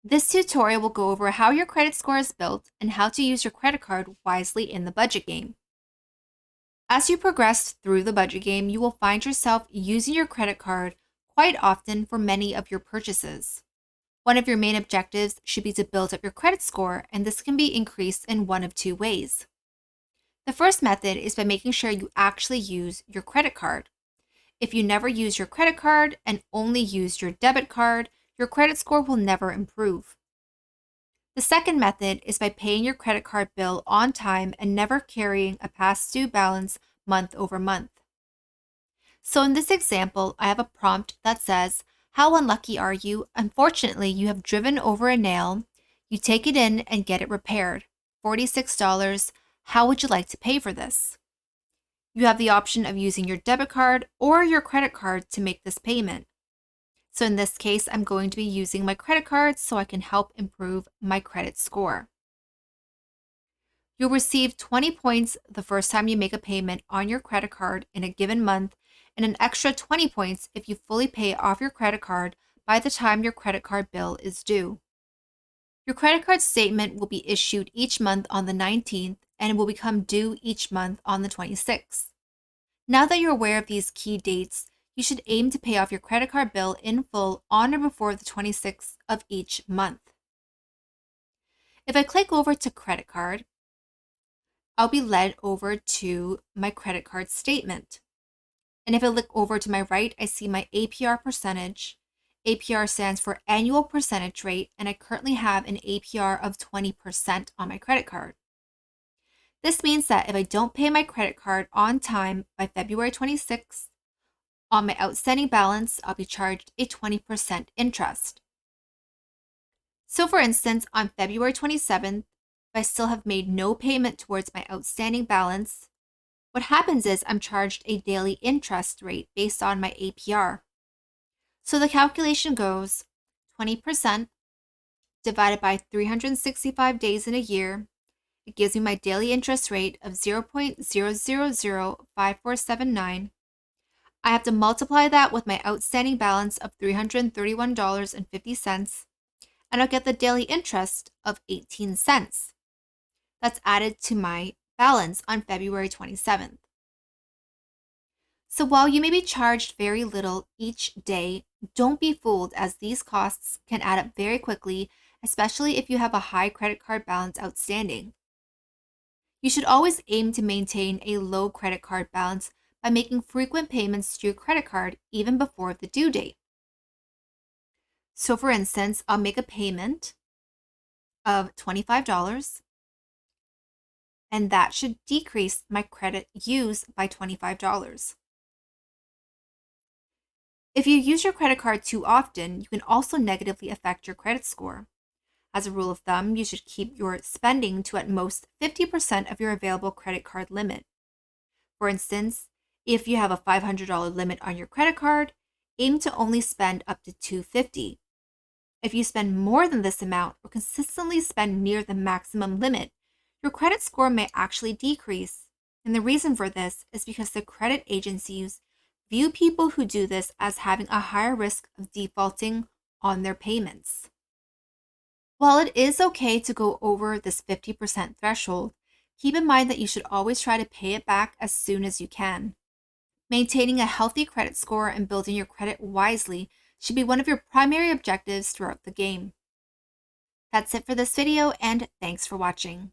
This tutorial will go over how your credit score is built and how to use your credit card wisely in the budget game. As you progress through the budget game, you will find yourself using your credit card quite often for many of your purchases. One of your main objectives should be to build up your credit score, and this can be increased in one of two ways. The first method is by making sure you actually use your credit card. If you never use your credit card and only use your debit card, your credit score will never improve. The second method is by paying your credit card bill on time and never carrying a past due balance month over month. So in this example, I have a prompt that says, "How unlucky are you? Unfortunately, you have driven over a nail. You take it in and get it repaired. $46. How would you like to pay for this?" You have the option of using your debit card or your credit card to make this payment. So in this case, I'm going to be using my credit card so I can help improve my credit score. You'll receive 20 points the first time you make a payment on your credit card in a given month, and an extra 20 points if you fully pay off your credit card by the time your credit card bill is due. Your credit card statement will be issued each month on the 19th, and it will become due each month on the 26th. Now that you're aware of these key dates, you should aim to pay off your credit card bill in full on or before the 26th of each month. If I click over to credit card, I'll be led over to my credit card statement. And if I look over to my right, I see my APR percentage. APR stands for annual percentage rate, and I currently have an APR of 20% on my credit card. This means that if I don't pay my credit card on time by February 26th, on my outstanding balance, I'll be charged a 20% interest. So for instance, on February 27th, if I still have made no payment towards my outstanding balance, what happens is I'm charged a daily interest rate based on my APR. So the calculation goes 20% divided by 365 days in a year. It gives me my daily interest rate of 0.0005479. I have to multiply that with my outstanding balance of $331.50, and I'll get the daily interest of 18 cents. That's added to my balance on February 27th. So while you may be charged very little each day, don't be fooled, as these costs can add up very quickly, especially if you have a high credit card balance outstanding. You should always aim to maintain a low credit card balance by making frequent payments to your credit card even before the due date. So for instance, I'll make a payment of $25, and that should decrease my credit use by $25. If you use your credit card too often, you can also negatively affect your credit score. As a rule of thumb, you should keep your spending to at most 50% of your available credit card limit. For instance, if you have a $500 limit on your credit card, aim to only spend up to $250. If you spend more than this amount or consistently spend near the maximum limit, your credit score may actually decrease. And the reason for this is because the credit agencies view people who do this as having a higher risk of defaulting on their payments. While it is okay to go over this 50% threshold, keep in mind that you should always try to pay it back as soon as you can. Maintaining a healthy credit score and building your credit wisely should be one of your primary objectives throughout the game. That's it for this video, and thanks for watching.